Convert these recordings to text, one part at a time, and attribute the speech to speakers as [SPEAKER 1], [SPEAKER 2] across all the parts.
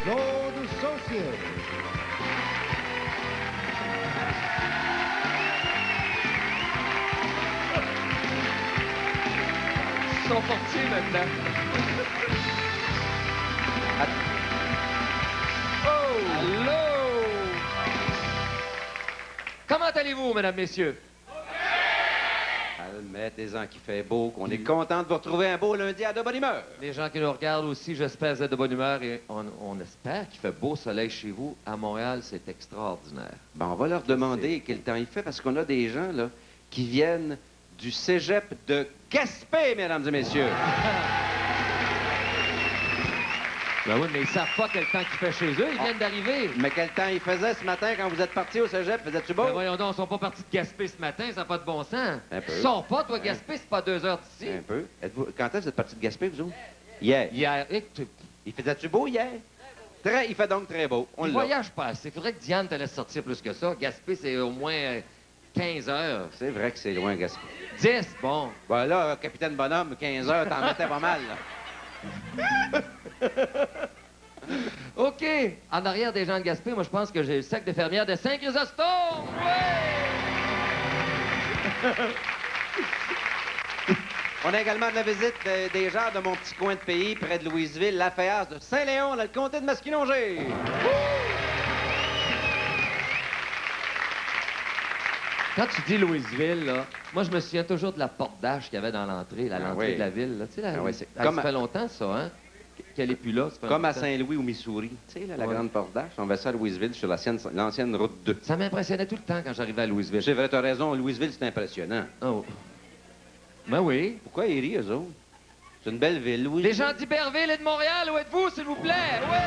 [SPEAKER 1] Claude Saucier.
[SPEAKER 2] Ils sont portiers maintenant. Oh! Allô! Comment allez-vous, mesdames, messieurs?
[SPEAKER 3] Mettez-en qu'il fait beau, qu'on est content de vous retrouver un beau lundi à de bonne humeur.
[SPEAKER 2] Les gens qui nous regardent aussi, j'espère, vous êtes de bonne humeur et on espère qu'il fait beau soleil chez vous. À Montréal, c'est extraordinaire.
[SPEAKER 3] Bon, on va leur demander quel temps il fait, parce qu'on a des gens, là, qui viennent du cégep de Gaspé, mesdames et messieurs.
[SPEAKER 2] Ben oui, mais ils savent pas quel temps qu'il fait chez eux. Ils viennent d'arriver.
[SPEAKER 3] Mais quel temps il faisait ce matin quand vous êtes partis au cégep? Faisais-tu beau?
[SPEAKER 2] Ben voyons donc, ils sont pas partis de Gaspé ce matin, ça n'a pas de bon sens.
[SPEAKER 3] Un peu.
[SPEAKER 2] Ils sont pas, toi, Gaspé, c'est pas 2 heures d'ici.
[SPEAKER 3] Un peu. Quand est-ce que vous êtes partis de Gaspé, vous autres? Hier.
[SPEAKER 2] Hier,
[SPEAKER 3] Il faisait-tu beau hier? Il fait donc très beau. On
[SPEAKER 2] il
[SPEAKER 3] l'a.
[SPEAKER 2] voyage pas assez. Il faudrait que Diane te laisse sortir plus que ça. Gaspé, c'est au moins 15 heures.
[SPEAKER 3] C'est vrai que c'est loin, Gaspé.
[SPEAKER 2] 10, bon.
[SPEAKER 3] Ben là, capitaine Bonhomme, 15 heures, t'en mettais pas mal, là.
[SPEAKER 2] OK. En arrière des gens de Gaspé, moi, je pense que j'ai le sac de fermière de Saint-Chrysostome. Ouais!
[SPEAKER 3] On a également de la visite des gens de mon petit coin de pays, près de Louisville, la Féas de Saint-Léon, dans le comté de Masquinongé.
[SPEAKER 2] Quand tu dis Louisville, là, moi, je me souviens toujours de la porte d'âge qu'il y avait dans l'entrée, l'entrée
[SPEAKER 3] oui.
[SPEAKER 2] de la ville. Là. Tu sais,
[SPEAKER 3] comme
[SPEAKER 2] ça fait longtemps, ça, hein? Qu'elle est plus là. Ça fait
[SPEAKER 3] Comme à
[SPEAKER 2] longtemps.
[SPEAKER 3] Saint-Louis, au Missouri. Tu sais, là, la
[SPEAKER 2] Ouais.
[SPEAKER 3] grande porte d'Arche, on va ça à Louisville, sur l'ancienne route 2.
[SPEAKER 2] Ça m'impressionnait tout le temps quand j'arrivais à Louisville.
[SPEAKER 3] C'est vrai, t'as raison, Louisville, c'est impressionnant.
[SPEAKER 2] Oh. Ben oui.
[SPEAKER 3] Pourquoi ils rient, eux autres? C'est une belle ville, Louisville.
[SPEAKER 2] Les gens d'Iberville et de Montréal, où êtes-vous, s'il vous plaît? Oui!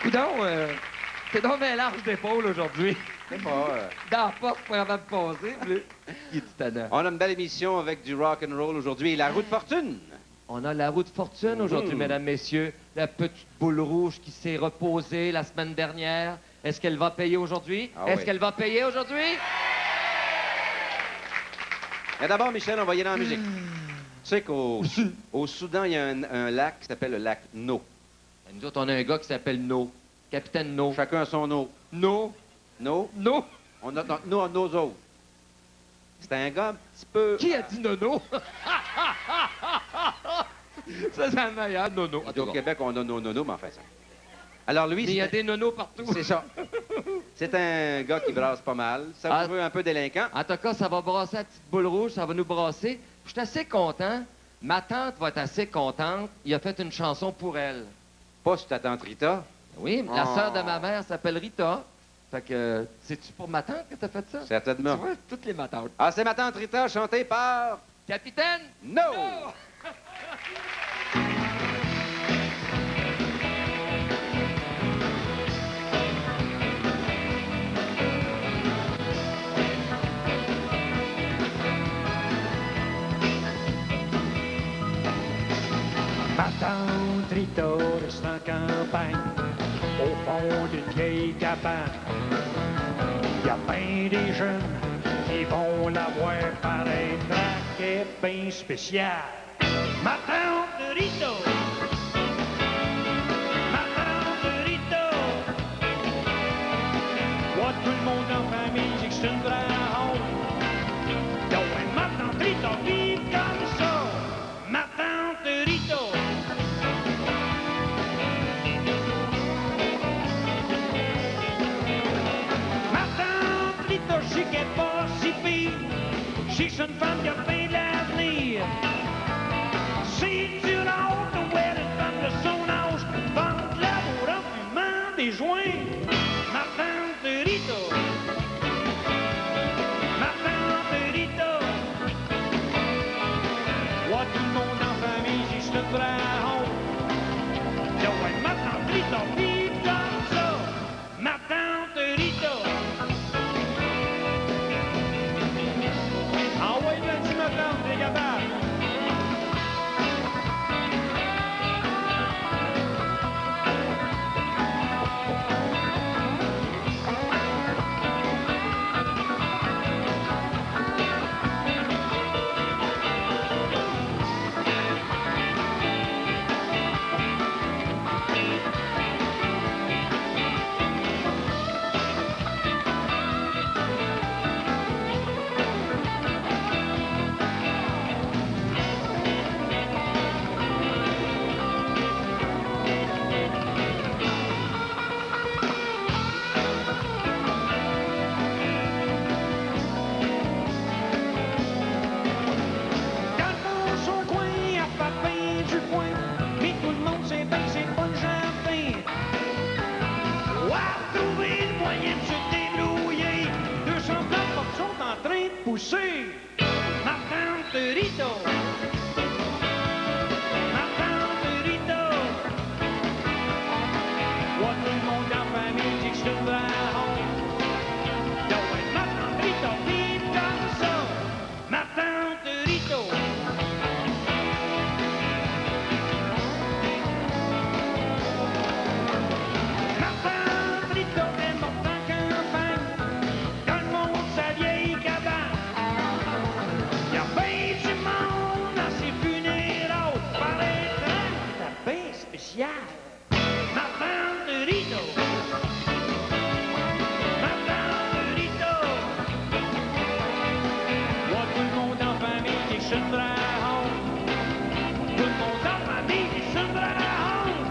[SPEAKER 2] Coudon, t'es donc bien large d'épaule aujourd'hui.
[SPEAKER 3] C'est pas,
[SPEAKER 2] Dans la porte, pour avant de passer, puis il est tannant.
[SPEAKER 3] On a une belle émission avec du rock and roll aujourd'hui. La roue de fortune.
[SPEAKER 2] On a la roue de fortune aujourd'hui, mesdames, messieurs. La petite boule rouge qui s'est reposée la semaine dernière. Est-ce qu'elle va payer aujourd'hui?
[SPEAKER 3] Ah
[SPEAKER 2] Est-ce
[SPEAKER 3] oui.
[SPEAKER 2] qu'elle va payer aujourd'hui?
[SPEAKER 3] Mais d'abord, Michel, on va y aller en musique. Tu sais qu'au au Soudan, il y a un lac qui s'appelle le lac No.
[SPEAKER 2] Nous autres, on a un gars qui s'appelle No. Capitaine No.
[SPEAKER 3] Chacun a son No.
[SPEAKER 2] No.
[SPEAKER 3] No?
[SPEAKER 2] No.
[SPEAKER 3] On a nos autres. C'est un gars un petit peu...
[SPEAKER 2] Qui a dit nono? Ça, c'est la meilleure, nono. En tout
[SPEAKER 3] Au
[SPEAKER 2] cas.
[SPEAKER 3] Québec, on a nos nonos, mais enfin ça. Alors lui,
[SPEAKER 2] Mais il y a des nonos partout.
[SPEAKER 3] c'est ça. C'est un gars qui brasse pas mal. Ça
[SPEAKER 2] Ah.
[SPEAKER 3] vous veut un peu délinquant.
[SPEAKER 2] En tout cas, ça va brasser la petite boule rouge, ça va nous brasser. Je suis assez content. Ma tante va être assez contente. Il a fait une chanson pour elle.
[SPEAKER 3] Pas sur ta tante Rita.
[SPEAKER 2] Oui, la
[SPEAKER 3] Oh.
[SPEAKER 2] sœur de ma mère s'appelle Rita. Fait que, c'est-tu pour ma tante que t'as fait ça?
[SPEAKER 3] Certainement.
[SPEAKER 2] Tu vois, toutes les ma tantes.
[SPEAKER 3] Ah, c'est ma tante Rita, chantée par...
[SPEAKER 2] Capitaine!
[SPEAKER 3] No!
[SPEAKER 2] No!
[SPEAKER 4] Ma tante Rita reste en campagne, au fond d'une vieille cabane. Il y a bien des jeunes qui vont la voir paraître un quai bien spécial. Ma tante Rita, ma tante Rita, ouais, tout le monde en famille dit que c'est une vraie honte. Donc, ouais, ma tante Rita vive comme ça, ma tante Rita. Ma tante Rita, je sais qu'elle est pas si pire. Je sais que c'est une femme qui a bien de l'avenir. C'est une honte, spécial. Martin Rito. Martin Rito. Moi, tout le monde en famille qui chute de la honte. Tout le monde en famille qui chute de la honte.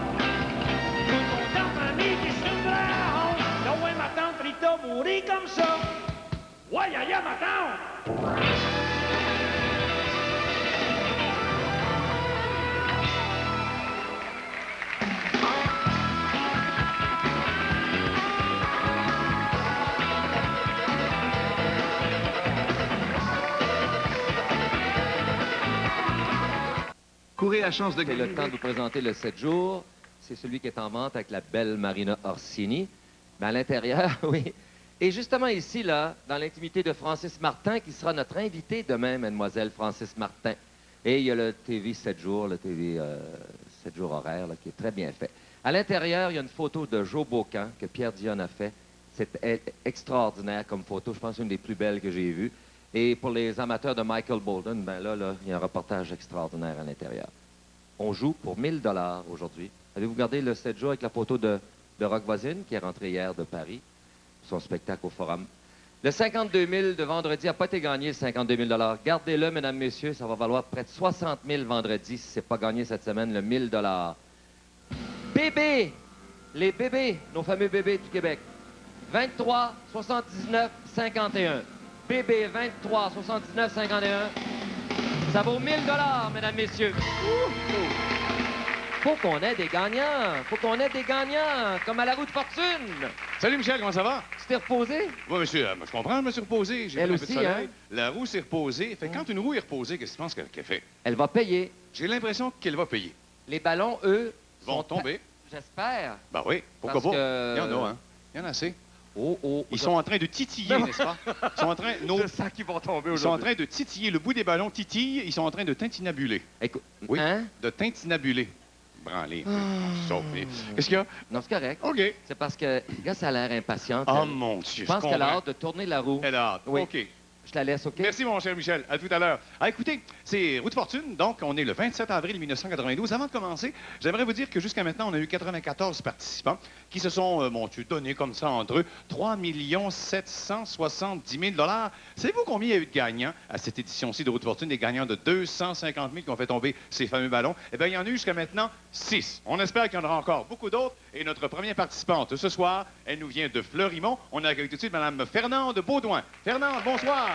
[SPEAKER 4] Tout le monde en famille qui chute de la honte. Donc, ouais, ma tante Rito mourit comme ça. Ouais, aïe, ma tante.
[SPEAKER 1] Courez à chance de
[SPEAKER 2] C'est le temps de vous présenter le 7 jours. C'est celui qui est en vente avec la belle Marina Orsini. Mais à l'intérieur, oui. Et justement ici, là, dans l'intimité de Francis Martin, qui sera notre invité demain, mademoiselle Francis Martin. Et il y a le TV 7 jours, le TV 7 jours horaire, là, qui est très bien fait. À l'intérieur, il y a une photo de Joe Bocan que Pierre Dionne a fait. C'est extraordinaire comme photo. Je pense une des plus belles que j'ai vues. Et pour les amateurs de Michael Bolden, ben là, il y a un reportage extraordinaire à l'intérieur. On joue pour 1 000 $ aujourd'hui. Avez-vous regardé le 7 jours avec la photo de Rock Voisine, qui est rentré hier de Paris, son spectacle au Forum? Le 52 000 de vendredi n'a pas été gagné, le 52 000 $. Gardez-le, mesdames, messieurs, ça va valoir près de 60 000 vendredi si ce n'est pas gagné cette semaine, le 1 000 $. Bébés! Les bébés, nos fameux bébés du Québec. 23 79 51. Bébé 23 79 51. Ça vaut 1 000 $, mesdames, messieurs. Faut qu'on ait des gagnants. Faut qu'on ait des gagnants, comme à la roue de fortune.
[SPEAKER 5] Salut Michel, comment ça va?
[SPEAKER 2] Tu t'es reposé?
[SPEAKER 5] Oui, monsieur, je comprends, je me suis reposé. J'ai
[SPEAKER 2] Elle
[SPEAKER 5] pris un peu de
[SPEAKER 2] aussi,
[SPEAKER 5] soleil.
[SPEAKER 2] hein?
[SPEAKER 5] La roue s'est reposée. Fait que quand une roue est reposée, qu'est-ce que tu penses qu'elle fait?
[SPEAKER 2] Elle va payer.
[SPEAKER 5] J'ai l'impression qu'elle va payer.
[SPEAKER 2] Les ballons, eux,
[SPEAKER 5] Vont
[SPEAKER 2] sont
[SPEAKER 5] tomber.
[SPEAKER 2] J'espère.
[SPEAKER 5] Ben oui, pourquoi
[SPEAKER 2] Parce
[SPEAKER 5] pas?
[SPEAKER 2] que-
[SPEAKER 5] Il y en a, hein? Il y en a assez.
[SPEAKER 2] Oh.
[SPEAKER 5] Ils sont en train de titiller, n'est-ce pas? Ils sont en train...
[SPEAKER 2] Je sens qu'ils vont tomber
[SPEAKER 5] Ils sont en
[SPEAKER 2] aujourd'hui.
[SPEAKER 5] train de titiller. Le bout des ballons titille. Ils sont en train de tintinabuler.
[SPEAKER 2] Écoute,
[SPEAKER 5] Oui.
[SPEAKER 2] hein?
[SPEAKER 5] De tintinabuler. Branler.
[SPEAKER 2] Ah.
[SPEAKER 5] Sauf. Qu'est-ce qu'il y a?
[SPEAKER 2] Non, c'est correct.
[SPEAKER 5] OK.
[SPEAKER 2] C'est parce que, gars, ça a l'air impatiente.
[SPEAKER 5] Oh
[SPEAKER 2] elle.
[SPEAKER 5] mon Dieu,
[SPEAKER 2] Je pense qu'elle a
[SPEAKER 5] comprends.
[SPEAKER 2] hâte de tourner la roue.
[SPEAKER 5] Elle a hâte.
[SPEAKER 2] Oui.
[SPEAKER 5] OK.
[SPEAKER 2] Je la laisse, OK?
[SPEAKER 5] Merci, mon cher Michel. À tout à l'heure. Ah, écoutez, c'est Route Fortune. Donc, on est le 27 avril 1992. Avant de commencer, j'aimerais vous dire que jusqu'à maintenant, on a eu 94 participants qui se sont, donnés comme ça entre eux 3 770 000 $. Savez-vous combien il y a eu de gagnants à cette édition-ci de Route Fortune? Des gagnants de 250 000 qui ont fait tomber ces fameux ballons. Eh bien, il y en a eu jusqu'à maintenant 6. On espère qu'il y en aura encore beaucoup d'autres. Et notre première participante ce soir, elle nous vient de Fleurimont. On accueille tout de suite Mme Fernande Baudouin. Fernande, bonsoir.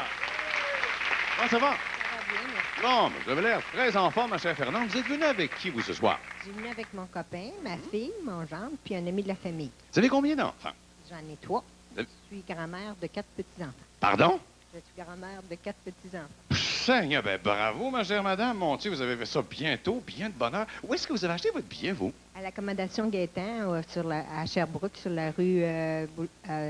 [SPEAKER 5] Comment ça va?
[SPEAKER 6] Ça va bien, merci.
[SPEAKER 5] Bon, ben, vous avez l'air très en forme, ma chère Fernande. Vous êtes venue avec qui, vous, ce soir?
[SPEAKER 6] J'ai venu avec mon copain, ma fille, mon gendre, puis un ami de la famille.
[SPEAKER 5] Vous avez combien d'enfants?
[SPEAKER 6] J'en ai 3.
[SPEAKER 5] Euh.
[SPEAKER 6] Je suis grand-mère de 4 petits-enfants.
[SPEAKER 5] Pardon?
[SPEAKER 6] Je suis grand-mère de 4 petits-enfants.
[SPEAKER 5] Seigneur, ben bravo, ma chère madame. Mon Dieu, vous avez fait ça bientôt, bien de bonheur. Où est-ce que vous avez acheté votre billet, vous?
[SPEAKER 6] À l'accommodation Gaétan, à Sherbrooke, sur la rue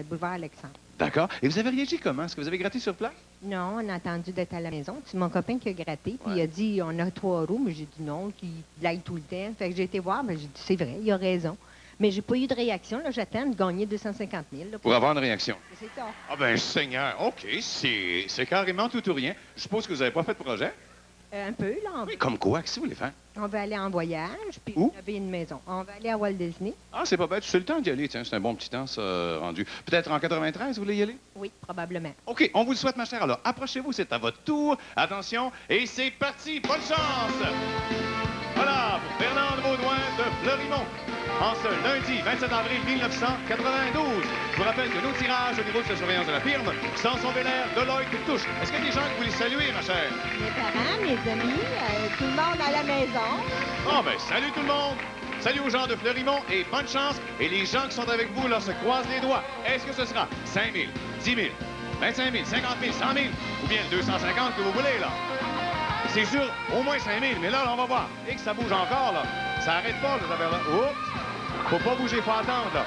[SPEAKER 6] Boulevard Alexandre.
[SPEAKER 5] D'accord. Et vous avez réagi comment? Est-ce que vous avez gratté sur place?
[SPEAKER 6] Non, on a attendu d'être à la maison. C'est mon copain qui a gratté, puis
[SPEAKER 5] Ouais.
[SPEAKER 6] il a dit on a 3 roues, mais j'ai dit non, qu'il blague tout le temps. Fait que j'ai été voir, mais j'ai dit c'est vrai, il a raison. Mais j'ai pas eu de réaction. Là, j'attends de gagner 250 000. Là,
[SPEAKER 5] Pour avoir une réaction.
[SPEAKER 6] C'est ça.
[SPEAKER 5] Ah ben, Seigneur, OK, c'est carrément tout ou rien. Je suppose que vous n'avez pas fait de projet?
[SPEAKER 6] Un peu, là.
[SPEAKER 5] Oui, comme quoi? Qu'est-ce que vous voulez faire?
[SPEAKER 6] On va aller en voyage, puis
[SPEAKER 5] Où?
[SPEAKER 6] on avait une maison. On va aller à Walt Disney.
[SPEAKER 5] Ah, c'est pas bête. C'est le temps d'y aller, tiens. C'est un bon petit temps, ça, rendu. Peut-être en 93, vous voulez y aller?
[SPEAKER 6] Oui, probablement.
[SPEAKER 5] OK, on vous le souhaite, ma chère. Alors, approchez-vous, c'est à votre tour. Attention, et c'est parti. Bonne chance! Voilà, pour Fernande Baudouin de Fleurimont. En ce lundi 27 avril 1992. Je vous rappelle que nos tirages au niveau de la surveillance de la firme, Samson Belair, Deloitte, Touche. Est-ce qu'il y a des gens que vous voulez saluer, ma chère?
[SPEAKER 6] Mes parents, mes amis, tout le monde à la maison.
[SPEAKER 5] Ah, ben, salut tout le monde! Salut aux gens de Fleurimont et bonne chance. Et les gens qui sont avec vous, là, se croisent les doigts. Est-ce que ce sera 5 000, 10 000, 25 000, 50 000, 100 000 ou bien 250 que vous voulez, là? C'est sûr, au moins 5 000, mais là, on va voir. Et que ça bouge encore, là. Ça arrête pas, là, cette affaire-là. Oups! Faut pas bouger, faut attendre, là.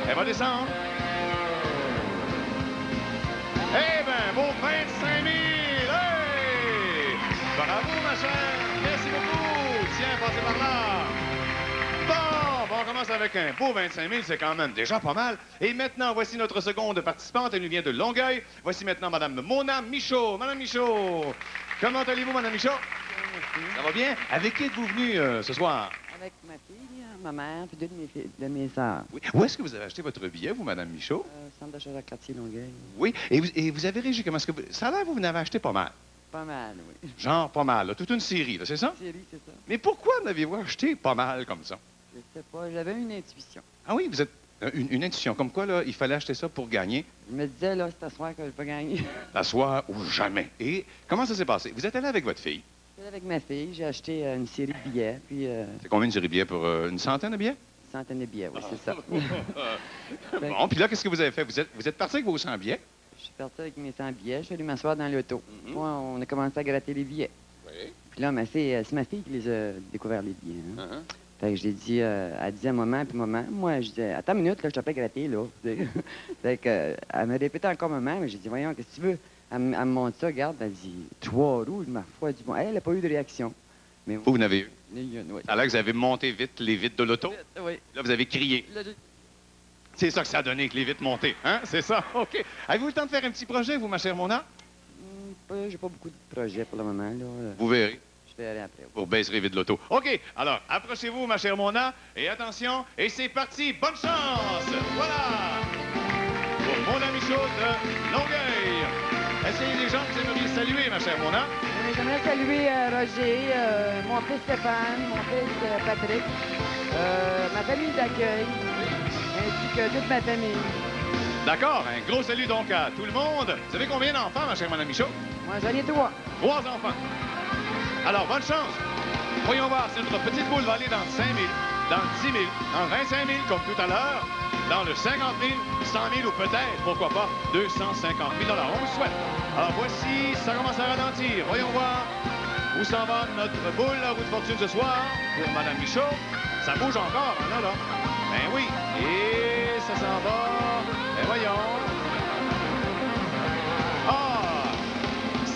[SPEAKER 5] Elle va descendre. Eh ben, vos 25 000! Hey! Bravo, ma chère! Merci beaucoup! Tiens, passez par là! Bon, on commence avec un beau 25 000, c'est quand même déjà pas mal. Et maintenant, voici notre seconde participante. Elle nous vient de Longueuil. Voici maintenant Madame Mona Michaud. Madame Michaud, comment allez-vous, Madame Michaud? Ça va bien? Avec qui êtes-vous venue ce soir?
[SPEAKER 7] Avec ma fille. ma mère, puis deux de mes sœurs.
[SPEAKER 5] Oui. Où est-ce que vous avez acheté votre billet, vous, Madame Michaud?
[SPEAKER 7] Centre d'achat de quartier Longueuil.
[SPEAKER 5] Oui. Et vous avez régi comment est-ce que ça a l'air, vous en avez acheté pas mal.
[SPEAKER 7] Pas mal, oui.
[SPEAKER 5] Genre pas mal, là, toute une série, là, c'est ça?
[SPEAKER 7] Série, c'est ça.
[SPEAKER 5] Mais pourquoi n'avez-vous acheté pas mal comme ça?
[SPEAKER 7] Je sais pas, j'avais une intuition.
[SPEAKER 5] Ah oui, vous êtes une intuition. Comme quoi, là, il fallait acheter ça pour gagner,
[SPEAKER 7] Je me disais, là, c'est à soir que je vais gagner.
[SPEAKER 5] l'asseoir ou jamais. Et comment ça s'est passé? Vous êtes allé avec votre fille.
[SPEAKER 7] J'étais avec ma fille, j'ai acheté une série de billets, puis
[SPEAKER 5] C'est combien une série de billets pour une centaine de billets?
[SPEAKER 7] une centaine de billets, oui, c'est ça.
[SPEAKER 5] Bon, puis là, qu'est-ce que vous avez fait? Vous êtes parti avec vos 100 billets?
[SPEAKER 7] Je suis parti avec mes 100 billets, je suis allé m'asseoir dans l'auto. Moi, on a commencé à gratter les billets.
[SPEAKER 5] Oui.
[SPEAKER 7] Puis là, mais c'est ma fille qui les a découvert, les billets. Hein. Fait que j'ai dit, elle disait maman, puis maman. Moi, je disais, attends une minute, là, je t'ai pas gratté, là. Fait que, elle me répétait encore maman, mais j'ai dit, voyons, qu'est-ce que tu veux? Elle me montre ça, regarde, elle dit, 3 roues, ma foi du bon. Elle n'a pas eu de réaction. Mais
[SPEAKER 5] Vous n'avez eu.
[SPEAKER 7] oui.
[SPEAKER 5] Alors que vous avez monté vite les vitres de l'auto.
[SPEAKER 7] Oui.
[SPEAKER 5] Là, vous avez crié.
[SPEAKER 7] Là,
[SPEAKER 5] C'est ça que ça a donné, que les vitres montées. Hein? C'est ça? OK. Avez-vous le temps de faire un petit projet, vous, ma chère Mona?
[SPEAKER 7] j'ai pas beaucoup de projets pour le moment, là.
[SPEAKER 5] Vous verrez.
[SPEAKER 7] Je vais aller après.
[SPEAKER 5] Vous baisserez vite l'auto. OK. Alors, approchez-vous, ma chère Mona. Et attention. Et c'est parti. Bonne chance. Voilà. Pour Mona Michaud de Longueuil. Est-ce qu'il y a des gens que vous aimeriez saluer, ma chère Mona?
[SPEAKER 7] J'aimerais saluer Roger, mon fils Stéphane, mon fils Patrick, ma famille d'accueil, ainsi que toute ma famille.
[SPEAKER 5] D'accord. Un gros salut donc à tout le monde. Vous avez combien d'enfants, ma chère Mona Michaud?
[SPEAKER 7] Moi, j'en ai 3.
[SPEAKER 5] 3 enfants. Alors, bonne chance. Voyons voir si notre petite boule va aller dans 5 000, dans 10 000, dans 25 000, comme tout à l'heure, dans le 50 000, 100 000 ou peut-être, pourquoi pas, 250 000 $. On vous souhaite. Alors, voici, ça commence à ralentir. Voyons voir où s'en va notre boule à roue de fortune ce soir pour Mme Michaud. Ça bouge encore, hein, là. Ben oui. Et ça s'en va. Ben voyons. Ah!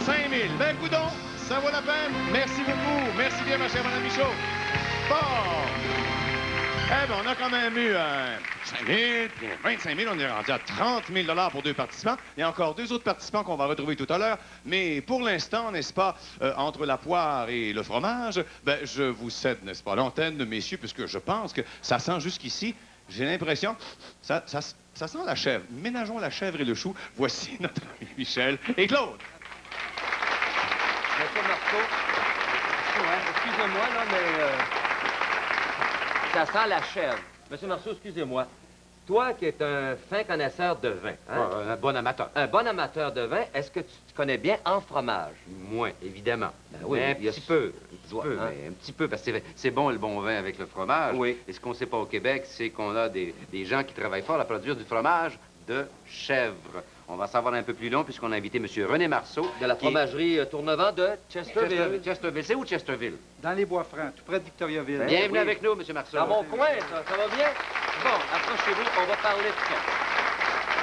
[SPEAKER 5] 5 000. Ben, coudon. Ça vaut la peine. Merci beaucoup. Merci bien, ma chère Mme Michaud. Bon. Eh bien, on a quand même eu 5 000, 25 000. On est rendu à 30 000 $ pour 2 participants. Il y a encore 2 autres participants qu'on va retrouver tout à l'heure. Mais pour l'instant, n'est-ce pas, entre la poire et le fromage, ben, je vous cède, n'est-ce pas, l'antenne, messieurs, puisque je pense que ça sent jusqu'ici. J'ai l'impression, ça sent la chèvre. Ménageons la chèvre et le chou. Voici notre ami Michel et Claude.
[SPEAKER 2] Monsieur Marceau, excusez-moi, là, mais ça sent la chèvre. Monsieur Marceau, excusez-moi. Toi qui es un fin connaisseur de vin, hein?
[SPEAKER 3] Un bon amateur.
[SPEAKER 2] Un bon amateur de vin, est-ce que tu te connais bien en fromage?
[SPEAKER 3] Moins, évidemment.
[SPEAKER 2] Ben oui,
[SPEAKER 3] Mais
[SPEAKER 2] il y a
[SPEAKER 3] un petit peu.
[SPEAKER 2] hein?
[SPEAKER 3] Mais un petit peu, parce que c'est bon le bon vin avec le fromage.
[SPEAKER 2] Oui.
[SPEAKER 3] Et ce qu'on ne sait pas au Québec, c'est qu'on a des gens qui travaillent fort à produire du fromage de chèvre. On va savoir un peu plus long puisqu'on a invité M. René Marceau.
[SPEAKER 2] De la
[SPEAKER 3] qui est-
[SPEAKER 2] fromagerie Tournevent de Chesterville.
[SPEAKER 3] Chesterville. C'est où Chesterville?
[SPEAKER 8] Dans les Bois-Francs, tout près de Victoriaville.
[SPEAKER 3] Bienvenue
[SPEAKER 2] oui.
[SPEAKER 3] avec nous, M. Marceau.
[SPEAKER 2] Dans mon coin, ça va bien? Bon, approchez-vous, on va parler de ça.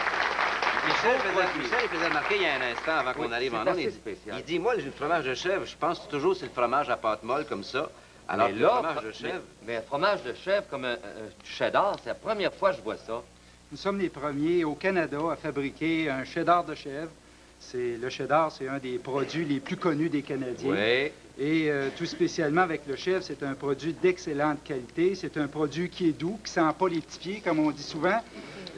[SPEAKER 3] Michel faisait remarquer il y a un instant avant qu'on
[SPEAKER 2] Oui,
[SPEAKER 3] arrive
[SPEAKER 2] c'est
[SPEAKER 3] en onde.
[SPEAKER 2] assez
[SPEAKER 3] Il
[SPEAKER 2] spécial.
[SPEAKER 3] dit, moi, le fromage de chèvre, je pense toujours que c'est le fromage à pâte molle comme ça. Alors,
[SPEAKER 2] Mais
[SPEAKER 3] le
[SPEAKER 2] là,
[SPEAKER 3] fromage de chèvre...
[SPEAKER 2] mais un fromage de chèvre comme un cheddar, c'est la première fois que je vois ça.
[SPEAKER 8] Nous sommes les premiers au Canada à fabriquer un cheddar de chèvre. Le cheddar, c'est un des produits les plus connus des Canadiens.
[SPEAKER 3] Oui.
[SPEAKER 8] Et tout spécialement avec le chèvre, c'est un produit d'excellente qualité. C'est un produit qui est doux, qui sent pas les petits pieds, comme on dit souvent.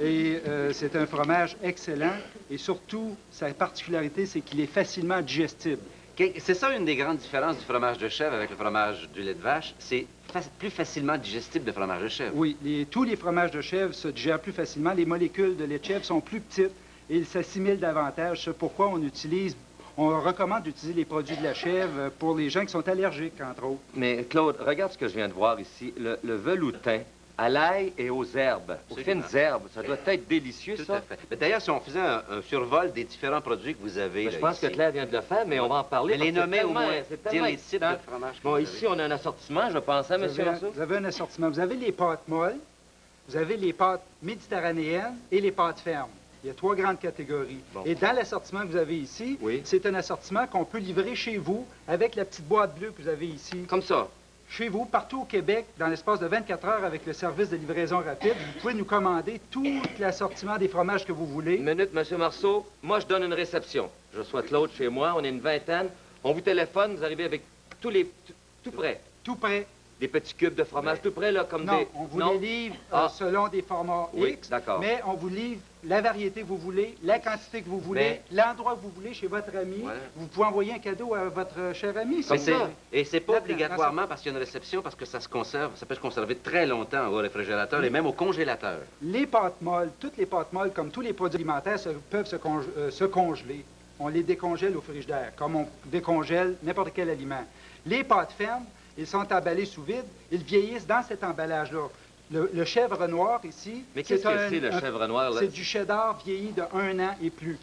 [SPEAKER 8] Et c'est un fromage excellent. Et surtout, sa particularité, c'est qu'il est facilement digestible.
[SPEAKER 3] C'est ça une des grandes différences du fromage de chèvre avec le fromage du lait de vache. C'est plus facilement digestible le fromage de chèvre.
[SPEAKER 8] Oui, tous les fromages de chèvre se digèrent plus facilement. Les molécules de lait de chèvre sont plus petites et ils s'assimilent davantage. C'est pourquoi on recommande d'utiliser les produits de la chèvre pour les gens qui sont allergiques, entre autres.
[SPEAKER 2] Mais Claude, regarde ce que je viens de voir ici. Le veloutin à l'ail et aux herbes, aux
[SPEAKER 3] Absolument.
[SPEAKER 2] fines herbes. Ça doit être délicieux,
[SPEAKER 3] Tout
[SPEAKER 2] ça.
[SPEAKER 3] à fait. Mais d'ailleurs, si on faisait un survol des différents produits que vous avez
[SPEAKER 2] Mais je
[SPEAKER 3] là,
[SPEAKER 2] pense que
[SPEAKER 3] ici.
[SPEAKER 2] Claire vient de le faire, mais on va en parler.
[SPEAKER 3] Mais les
[SPEAKER 2] parce que
[SPEAKER 3] nommer au
[SPEAKER 2] tellement-
[SPEAKER 3] moins.
[SPEAKER 2] c'est
[SPEAKER 3] Dire
[SPEAKER 2] tellement
[SPEAKER 3] les types
[SPEAKER 2] excitant.
[SPEAKER 3] de fromage que
[SPEAKER 2] Bon,
[SPEAKER 3] vous
[SPEAKER 2] ici,
[SPEAKER 3] avez.
[SPEAKER 2] on a un assortiment, je pense, hein, monsieur Marceau?
[SPEAKER 8] Vous avez un assortiment. Vous avez les pâtes molles, vous avez les pâtes méditerranéennes et les pâtes fermes. Il y a 3 grandes catégories.
[SPEAKER 2] Bon.
[SPEAKER 8] Et dans l'assortiment que vous avez ici,
[SPEAKER 2] Oui.
[SPEAKER 8] c'est un assortiment qu'on peut livrer chez vous avec la petite boîte bleue que vous avez ici.
[SPEAKER 3] Comme ça.
[SPEAKER 8] Chez vous, partout au Québec, dans l'espace de 24 heures avec le service de livraison rapide, vous pouvez nous commander tout l'assortiment des fromages que vous voulez.
[SPEAKER 2] Une minute, monsieur Marceau. Moi, je donne une réception. Je reçois Claude chez moi, on est une vingtaine. On vous téléphone, vous arrivez avec tout prêt.
[SPEAKER 8] Tout prêt.
[SPEAKER 2] des petits cubes de fromage tout près, là, comme
[SPEAKER 8] Non,
[SPEAKER 2] des...
[SPEAKER 8] on vous les livre selon des formats
[SPEAKER 2] Oui,
[SPEAKER 8] X,
[SPEAKER 2] d'accord.
[SPEAKER 8] mais on vous livre la variété que vous voulez, la quantité que vous voulez, l'endroit que vous voulez chez votre ami.
[SPEAKER 3] Ouais.
[SPEAKER 8] Vous pouvez envoyer un cadeau à votre cher ami.
[SPEAKER 3] Mais
[SPEAKER 8] si vous voulez.
[SPEAKER 3] et c'est pas
[SPEAKER 8] Là-dedans,
[SPEAKER 3] obligatoirement parce qu'il y a une réception, parce que ça se conserve, ça peut se conserver très longtemps au réfrigérateur et même au congélateur.
[SPEAKER 8] Les pâtes molles, toutes les pâtes molles, comme tous les produits alimentaires, peuvent se congeler. On les décongèle au frigidaire, comme on décongèle n'importe quel aliment. Les pâtes fermes, ils sont emballés sous vide, ils vieillissent dans cet emballage-là. Le chèvre noir ici...
[SPEAKER 2] Mais qu'est-ce que c'est, le chèvre noir, là?
[SPEAKER 8] C'est du cheddar vieilli de 1 an et plus.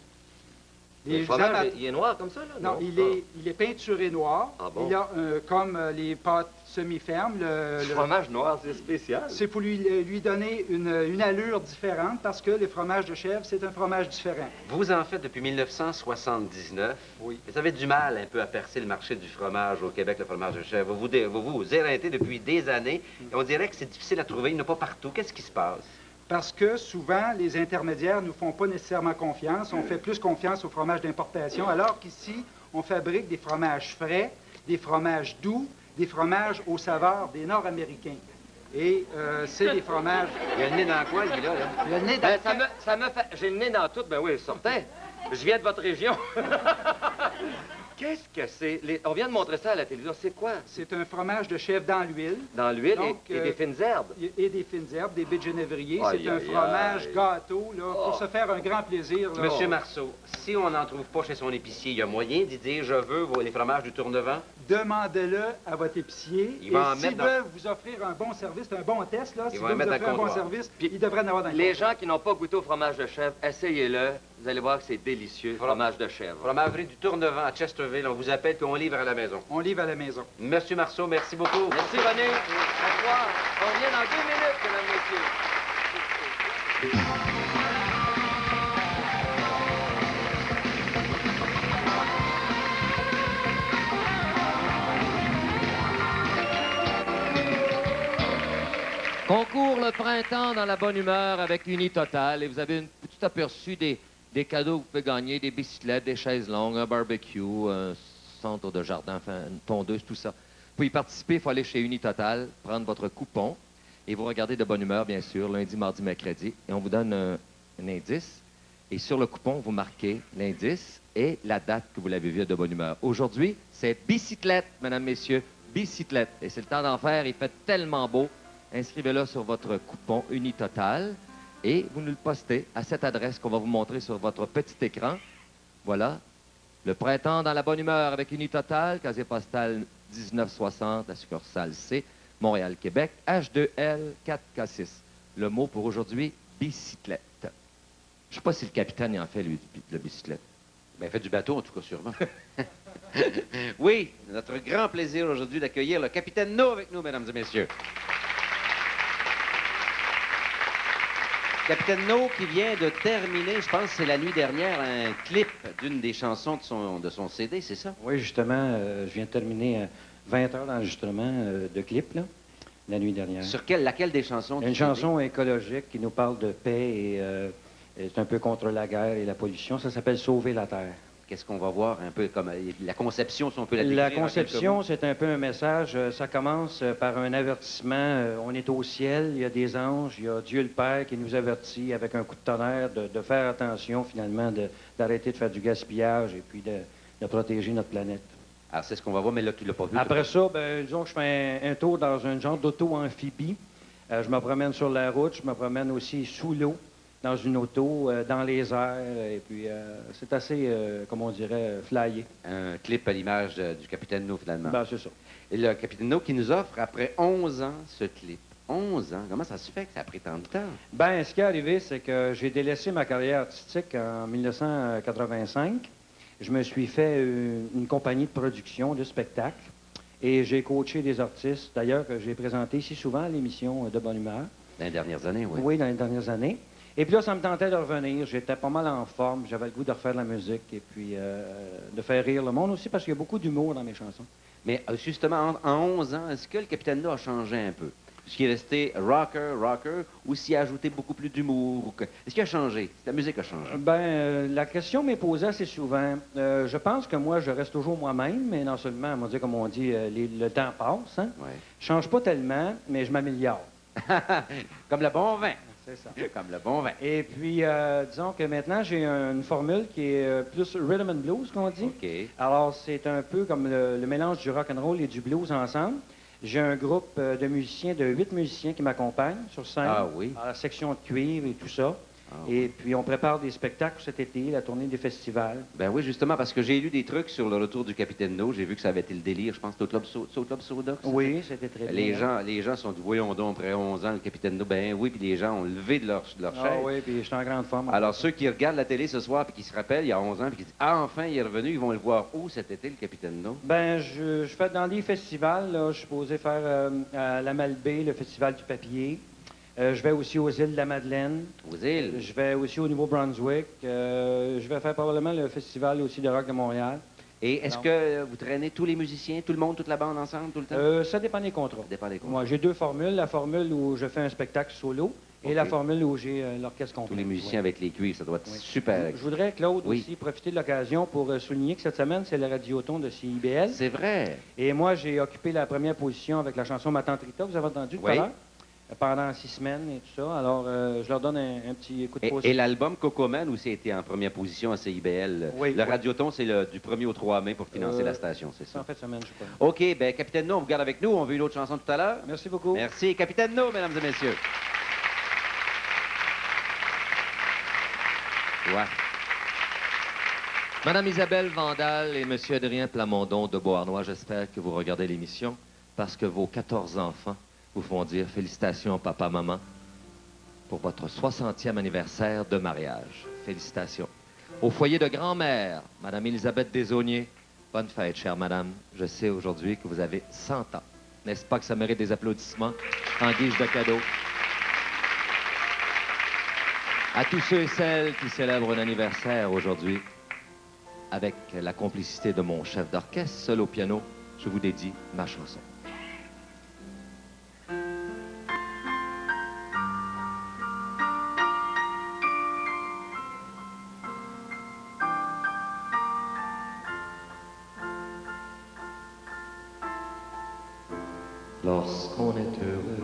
[SPEAKER 2] Le fromage, il est noir comme ça, là?
[SPEAKER 8] Non, il est peinturé noir.
[SPEAKER 2] Ah bon?
[SPEAKER 8] Il a, comme les pâtes semi-fermes...
[SPEAKER 2] Le fromage noir, c'est spécial.
[SPEAKER 8] C'est pour lui donner une allure différente parce que le fromage de chèvre, c'est un fromage différent.
[SPEAKER 3] Vous en faites depuis 1979.
[SPEAKER 8] Oui.
[SPEAKER 3] Vous avez du mal un peu à percer le marché du fromage au Québec, le fromage de chèvre. Vous éreintez depuis des années et on dirait que c'est difficile à trouver. Il n'y en a pas partout. Qu'est-ce qui se passe?
[SPEAKER 8] Parce que souvent, les intermédiaires ne nous font pas nécessairement confiance. On fait plus confiance au fromage d'importation, alors qu'ici, on fabrique des fromages frais, des fromages doux, des fromages aux saveurs des Nord-Américains. Et c'est des fromages...
[SPEAKER 3] Il y a le nez dans quoi, lui, là?
[SPEAKER 8] Le nez dans...
[SPEAKER 2] Ben, ça me fait... J'ai le nez dans tout, ben oui, sortez. Je viens de votre région. Qu'est-ce que c'est? On vient de montrer ça à la télévision. C'est quoi?
[SPEAKER 8] C'est un fromage de chèvre dans l'huile.
[SPEAKER 2] Dans l'huile
[SPEAKER 8] Donc,
[SPEAKER 2] et des fines herbes.
[SPEAKER 8] Et des fines herbes, des baies de genévrier.
[SPEAKER 2] Aïe,
[SPEAKER 8] C'est un
[SPEAKER 2] aïe,
[SPEAKER 8] fromage
[SPEAKER 2] aïe.
[SPEAKER 8] gâteau, là, pour se faire un grand plaisir. Là.
[SPEAKER 3] Monsieur Marceau, si on n'en trouve pas chez son épicier, il y a moyen d'y dire « Je veux les fromages du Tournevent ».
[SPEAKER 8] Demandez-le à votre épicier.
[SPEAKER 3] Il va en
[SPEAKER 8] et
[SPEAKER 3] mettre
[SPEAKER 8] s'il
[SPEAKER 3] dans-
[SPEAKER 8] veut vous offrir un bon service, c'est un bon test, là. S'il
[SPEAKER 3] va en
[SPEAKER 8] veut vous
[SPEAKER 3] mettre dans
[SPEAKER 8] offrir un
[SPEAKER 3] le
[SPEAKER 8] bon
[SPEAKER 3] comptoir.
[SPEAKER 8] service,
[SPEAKER 2] Puis,
[SPEAKER 8] il devrait en avoir dans le
[SPEAKER 2] Les
[SPEAKER 8] comptoir.
[SPEAKER 2] gens qui n'ont pas goûté au fromage de chèvre, essayez-le. Vous allez voir que c'est délicieux, le fromage de chèvre.
[SPEAKER 3] Fromagerie du Tournevent à Chesterville, on vous appelle puis on livre à la maison.
[SPEAKER 8] On livre à la maison.
[SPEAKER 3] Monsieur Marceau, merci beaucoup.
[SPEAKER 2] Merci, René. Au revoir. On revient dans 2 minutes, mesdames, messieurs. Concours le printemps dans la bonne humeur avec Unitotal. Et vous avez un petit aperçu des cadeaux que vous pouvez gagner, des bicyclettes, des chaises longues, un barbecue, un centre de jardin, enfin, une tondeuse, tout ça. Pour y participer, il faut aller chez Unitotal, prendre votre coupon et vous regardez de bonne humeur, bien sûr, lundi, mardi, mercredi. Et on vous donne un indice. Et sur le coupon, vous marquez l'indice et la date que vous l'avez vu à de bonne humeur. Aujourd'hui, c'est bicyclette, mesdames, messieurs, bicyclette. Et c'est le temps d'en faire. Il fait tellement beau. Inscrivez-le sur votre coupon Unitotal et vous nous le postez à cette adresse qu'on va vous montrer sur votre petit écran. Voilà. Le printemps dans la bonne humeur avec Unitotal, casier postal 1960, la succursale C, Montréal, Québec, H2L 4K6. Le mot pour aujourd'hui, bicyclette. Je ne sais pas si le capitaine y en fait, lui, le bicyclette.
[SPEAKER 3] Bien, fait du bateau, en tout cas, sûrement. Oui, notre grand plaisir aujourd'hui d'accueillir le capitaine No avec nous, mesdames et messieurs. Capitaine No qui vient de terminer, je pense que c'est la nuit dernière, un clip d'une des chansons de son CD, c'est ça?
[SPEAKER 9] Oui, justement, je viens de terminer 20 heures d'enregistrement de clip, là, la nuit dernière.
[SPEAKER 3] Sur laquelle des chansons?
[SPEAKER 9] Une
[SPEAKER 3] du
[SPEAKER 9] chanson écologique qui nous parle de paix et est un peu contre la guerre et la pollution. Ça s'appelle « Sauver la Terre ».
[SPEAKER 3] Qu'est-ce qu'on va voir un peu comme la conception, si on peut la décrire
[SPEAKER 9] La
[SPEAKER 3] en quelques
[SPEAKER 9] conception,
[SPEAKER 3] mots?
[SPEAKER 9] c'est un peu un message. Ça commence par un avertissement. On est au ciel, il y a des anges, il y a Dieu le Père qui nous avertit avec un coup de tonnerre de faire attention, finalement, d'arrêter de faire du gaspillage et puis de protéger notre planète.
[SPEAKER 3] Alors, c'est ce qu'on va voir, mais là, tu l'as pas vu.
[SPEAKER 9] Après ça, ben, disons que je fais un tour dans un genre d'auto-amphibie. Je me promène sur la route, je me promène aussi sous l'eau, dans une auto, dans les airs, et puis c'est assez, comme on dirait, flyé.
[SPEAKER 3] Un clip à l'image du capitaine No, finalement.
[SPEAKER 9] Ben, c'est ça.
[SPEAKER 3] Et le capitaine No qui nous offre, après 11 ans, ce clip. 11 ans? Comment ça se fait que ça a pris tant de temps?
[SPEAKER 9] Ben, ce qui est arrivé, c'est que j'ai délaissé ma carrière artistique en 1985. Je me suis fait une compagnie de production de spectacles et j'ai coaché des artistes, d'ailleurs, que j'ai présenté si souvent à l'émission de Bonne Humeur.
[SPEAKER 3] Dans les dernières années, oui.
[SPEAKER 9] Oui, dans les dernières années. Et puis là, ça me tentait de revenir. J'étais pas mal en forme. J'avais le goût de refaire de la musique et puis de faire rire le monde aussi parce qu'il y a beaucoup d'humour dans mes chansons.
[SPEAKER 3] Mais justement, en 11 ans, est-ce que le capitaine No a changé un peu? puisqu'il est resté rocker, ou s'il a ajouté beaucoup plus d'humour? Est-ce qu'il a changé? La musique a changé.
[SPEAKER 9] La question m'est posée assez souvent. Je pense que moi, je reste toujours moi-même, mais non seulement, on va dire, comme on dit, le temps passe. Hein?
[SPEAKER 3] Ouais.
[SPEAKER 9] Je change pas tellement, mais je m'améliore.
[SPEAKER 3] Comme le bon vin.
[SPEAKER 9] C'est ça.
[SPEAKER 3] Comme le bon vin.
[SPEAKER 9] Et puis, disons que maintenant, j'ai une formule qui est plus rhythm and blues, qu'on dit.
[SPEAKER 3] OK.
[SPEAKER 9] Alors, c'est un peu comme le mélange du rock and roll et du blues ensemble. J'ai un groupe de musiciens, de 8 musiciens qui m'accompagnent sur scène.
[SPEAKER 3] Ah oui?
[SPEAKER 9] À la section de cuivre et tout ça.
[SPEAKER 3] Ah
[SPEAKER 9] Et puis, on prépare des spectacles cet été, la tournée des festivals.
[SPEAKER 3] Ben oui, justement, parce que j'ai lu des trucs sur le retour du Capitaine No. J'ai vu que ça avait été le délire, je pense, au Club Soda. que
[SPEAKER 9] Oui, c'était très bien.
[SPEAKER 3] Les gens sont dit, voyons donc, après 11 ans, le Capitaine No. Ben oui, puis les gens ont levé de leur chaise.
[SPEAKER 9] Ah oui, puis je suis en grande forme.
[SPEAKER 3] Alors, ceux qui regardent la télé ce soir, puis qui se rappellent, il y a 11 ans, puis qui disent, ah, enfin, il est revenu, ils vont le voir où cet été, le Capitaine No?
[SPEAKER 9] Ben, je fais dans des festivals, là. Je suis posé faire à la Malbaie, le Festival du papier. Je vais aussi aux îles de la Madeleine.
[SPEAKER 3] Aux îles?
[SPEAKER 9] Je vais aussi au Nouveau-Brunswick. Je vais faire probablement le Festival aussi de rock de Montréal.
[SPEAKER 3] Et est-ce que vous traînez tous les musiciens, tout le monde, toute la bande ensemble, tout le temps?
[SPEAKER 9] Ça dépend des contrats.
[SPEAKER 3] Ça dépend des contrats.
[SPEAKER 9] Moi, j'ai 2 formules. La formule où je fais un spectacle solo et
[SPEAKER 3] OK.
[SPEAKER 9] la formule où j'ai l'orchestre complet.
[SPEAKER 3] Tous les musiciens avec les cuivres, ça doit être
[SPEAKER 9] Oui.
[SPEAKER 3] super.
[SPEAKER 9] Je voudrais, Claude,
[SPEAKER 3] Oui.
[SPEAKER 9] aussi profiter de l'occasion pour souligner que cette semaine, c'est le radioton de CIBL.
[SPEAKER 3] C'est vrai.
[SPEAKER 9] Et moi, j'ai occupé la première position avec la chanson Ma Tante Rita, vous avez entendu tout à
[SPEAKER 3] Oui.
[SPEAKER 9] l'heure, pendant 6 semaines et tout ça. Alors, je leur donne un petit coup de pouce.
[SPEAKER 3] Et l'album Cocoman aussi a été en première position à CIBL.
[SPEAKER 9] Oui,
[SPEAKER 3] Le
[SPEAKER 9] oui.
[SPEAKER 3] Radioton, c'est du 1er au 3 mai pour financer la station, c'est ça?
[SPEAKER 9] En fait, semaine, je sais pas.
[SPEAKER 3] OK, bien, Capitaine No, on vous garde avec nous. On veut une autre chanson tout à l'heure.
[SPEAKER 9] Merci beaucoup.
[SPEAKER 3] Merci. Capitaine No, mesdames et messieurs. Ouais.
[SPEAKER 2] Madame Isabelle Vandal et Monsieur Adrien Plamondon de Beauharnois, j'espère que vous regardez l'émission parce que vos 14 enfants vous font dire félicitations, papa, maman, pour votre 60e anniversaire de mariage. Félicitations. Au foyer de grand-mère, Madame Élisabeth Desaulniers, bonne fête, chère madame. Je sais aujourd'hui que vous avez 100 ans. N'est-ce pas que ça mérite des applaudissements en guise de cadeau? À tous ceux et celles qui célèbrent un anniversaire aujourd'hui, avec la complicité de mon chef d'orchestre, seul au piano, je vous dédie ma chanson. Lorsqu'on est heureux,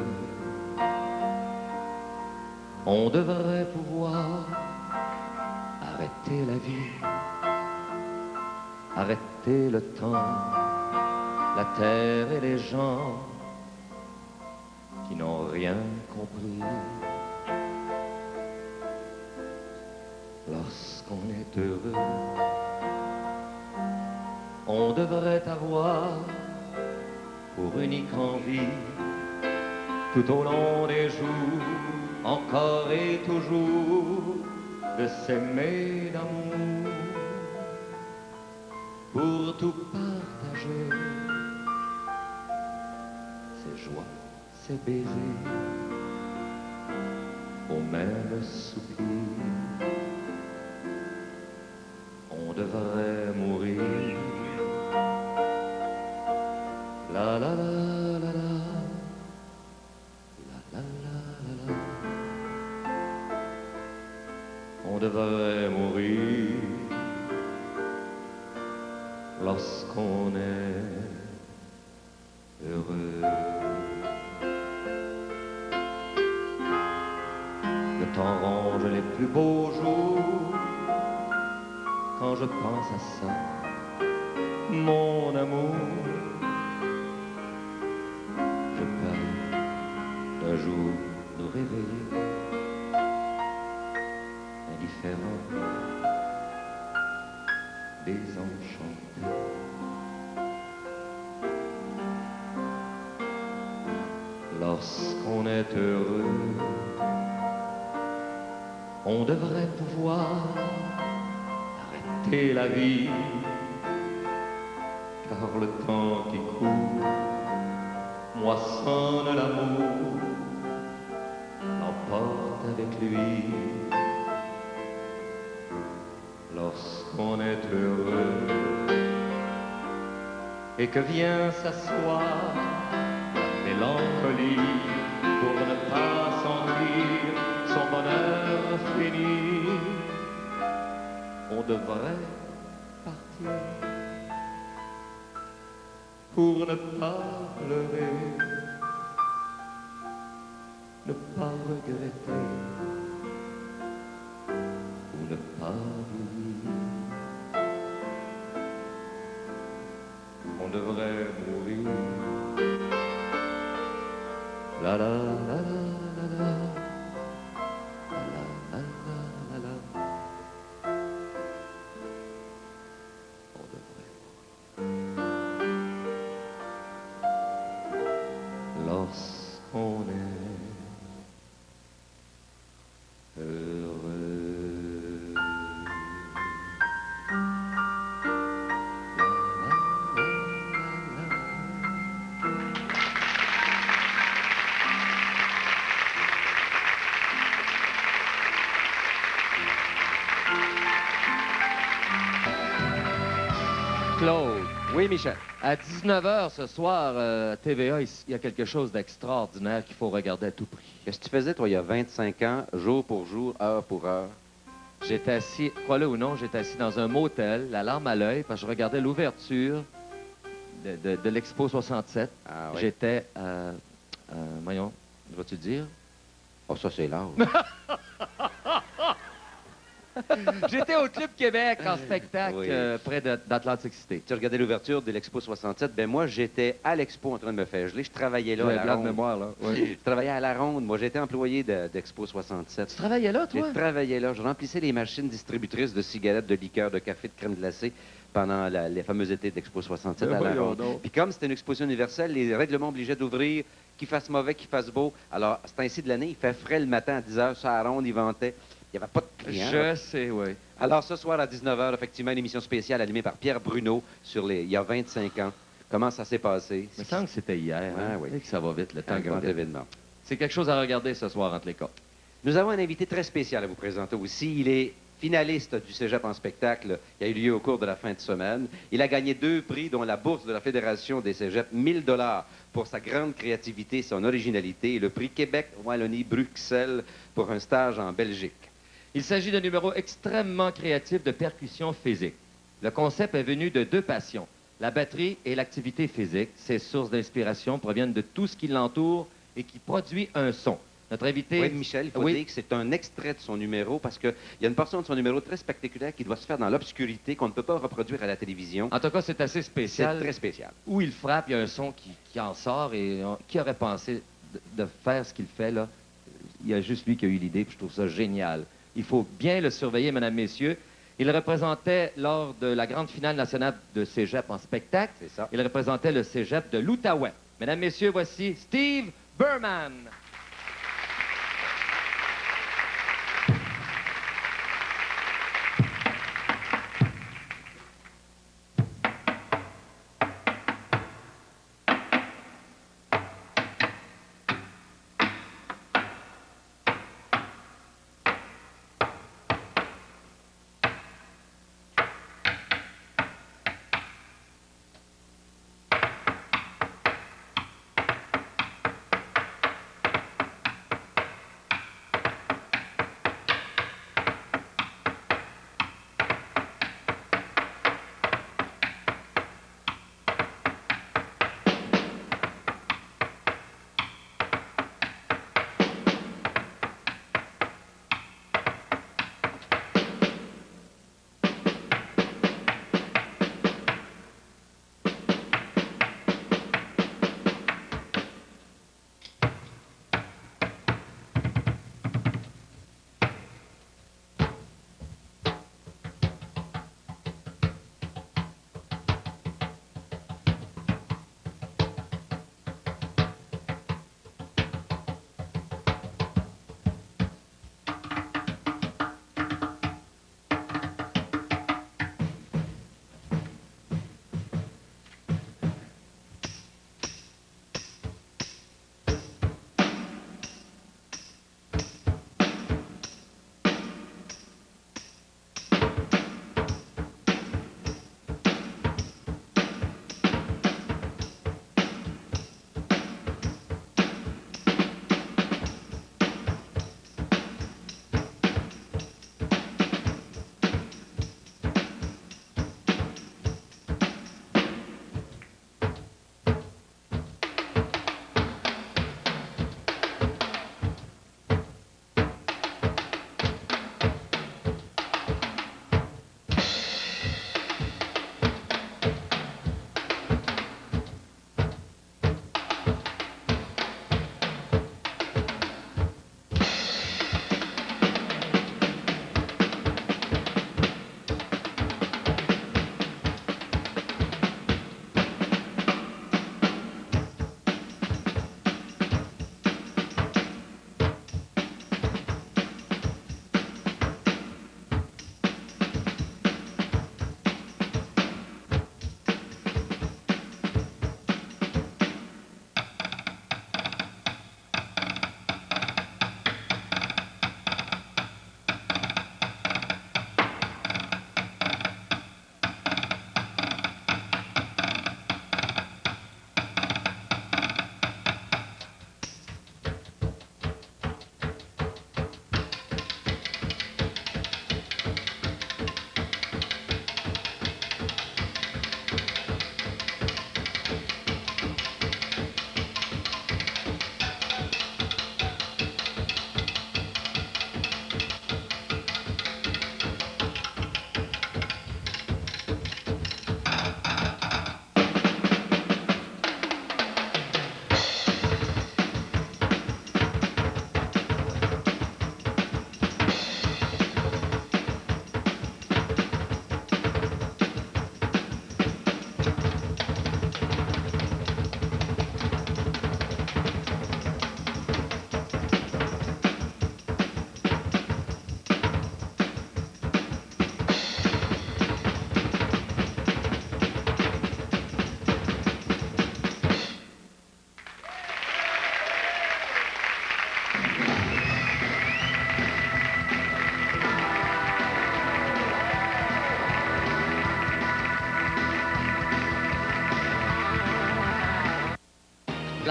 [SPEAKER 2] on devrait pouvoir arrêter la vie, arrêter le temps, la terre et les gens qui n'ont rien compris. Lorsqu'on est heureux, on devrait avoir pour unique envie, tout au long des jours, encore et toujours, de s'aimer d'amour, pour tout partager, ses joies, ses baisers, au même soupir. On devrait mourir. La la la la la, la la la la. On devrait mourir lorsqu'on est heureux. Le temps range les plus beaux jours quand je pense à ça, mon amour. Je peur d'un jour nous réveiller indifférents, désenchantés. Lorsqu'on est heureux, on devrait pouvoir arrêter la vie, car le temps qui court moissonne l'amour, l'emporte avec lui. Lorsqu'on est heureux et que vient s'asseoir la mélancolie, pour ne pas sentir son bonheur fini. On devrait partir pour ne pas pleurer, ne pas regretter ou ne pas vivre. On devrait mourir. La la la la la la. La la la la la. On devrait mourir. Lorsqu'on est heureux. Claude.
[SPEAKER 3] Oui, Michel.
[SPEAKER 2] À 19h ce soir, TVA, il y a quelque chose d'extraordinaire qu'il faut regarder à tout prix.
[SPEAKER 3] Qu'est-ce que tu faisais, toi, il y a 25 ans, jour pour jour, heure pour heure?
[SPEAKER 2] J'étais assis, crois-le ou non, j'étais assis dans un motel, la larme à l'œil, parce que je regardais l'ouverture de l'Expo 67.
[SPEAKER 3] Ah, oui.
[SPEAKER 2] J'étais, voyons, vas-tu le dire?
[SPEAKER 3] Oh, ça, c'est l'âge.
[SPEAKER 2] J'étais au Club Québec en spectacle
[SPEAKER 3] Oui.
[SPEAKER 2] près d'Atlantic City.
[SPEAKER 3] Tu regardais l'ouverture de l'Expo 67. Ben moi, j'étais à l'Expo en train de me faire geler. Je travaillais là à la ronde.
[SPEAKER 2] mémoire, là. Oui.
[SPEAKER 3] Je travaillais à la ronde. Moi, j'étais employé d'Expo 67.
[SPEAKER 2] Tu travaillais là, toi?
[SPEAKER 3] J'ai travaillé là. Je remplissais les machines distributrices de cigarettes, de liqueurs, de café, de crème glacée pendant les fameux étés d'Expo 67 à la
[SPEAKER 2] voyons
[SPEAKER 3] ronde.
[SPEAKER 2] donc.
[SPEAKER 3] Puis comme c'était une exposition universelle, les règlements obligeaient d'ouvrir, qu'il fasse mauvais, qu'il fasse beau. Alors, c'est ainsi de l'année. Il fait frais le matin à 10 h sur la ronde. Il ventait. Il n'y avait pas de clients.
[SPEAKER 2] Je sais, oui.
[SPEAKER 3] Alors, ce soir à 19 h, effectivement, une émission spéciale animée par Pierre Bruno il y a 25 ans. Comment ça s'est passé?
[SPEAKER 2] Il me semble que c'était hier.
[SPEAKER 3] Ah,
[SPEAKER 2] hein?
[SPEAKER 3] oui.
[SPEAKER 2] Et que ça va vite, le temps
[SPEAKER 3] Un
[SPEAKER 2] va
[SPEAKER 3] grand
[SPEAKER 2] vite.
[SPEAKER 3] événement.
[SPEAKER 2] C'est quelque chose à regarder ce soir entre les cas.
[SPEAKER 3] Nous avons un invité très spécial à vous présenter aussi. Il est finaliste du Cégep en spectacle qui a eu lieu au cours de la fin de semaine. Il a gagné 2 prix, dont la bourse de la Fédération des Cégeps, 1000 $ pour sa grande créativité et son originalité, et le prix Québec-Wallonie-Bruxelles pour un stage en Belgique.
[SPEAKER 2] Il s'agit d'un numéro extrêmement créatif de percussion physique. Le concept est venu de 2 passions, la batterie et l'activité physique. Ses sources d'inspiration proviennent de tout ce qui l'entoure et qui produit un son. Notre invité...
[SPEAKER 3] Oui, Michel, il faut
[SPEAKER 2] Oui.
[SPEAKER 3] dire que c'est un extrait de son numéro parce qu'il y a une portion de son numéro très spectaculaire qui doit se faire dans l'obscurité, qu'on ne peut pas reproduire à la télévision.
[SPEAKER 2] En tout cas, c'est assez
[SPEAKER 3] C'est
[SPEAKER 2] spécial.
[SPEAKER 3] très spécial.
[SPEAKER 2] Où il frappe, il y a un son qui en sort et qui aurait pensé de faire ce qu'il fait là? Il y a juste lui qui a eu l'idée, puis je trouve ça génial. Il faut bien le surveiller, mesdames, messieurs. Il représentait lors de la grande finale nationale de Cégep en spectacle.
[SPEAKER 3] C'est ça.
[SPEAKER 2] Il représentait le Cégep de l'Outaouais. Mesdames, messieurs, voici Steve Berman.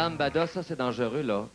[SPEAKER 2] lambada, ça, c'est dangereux, là.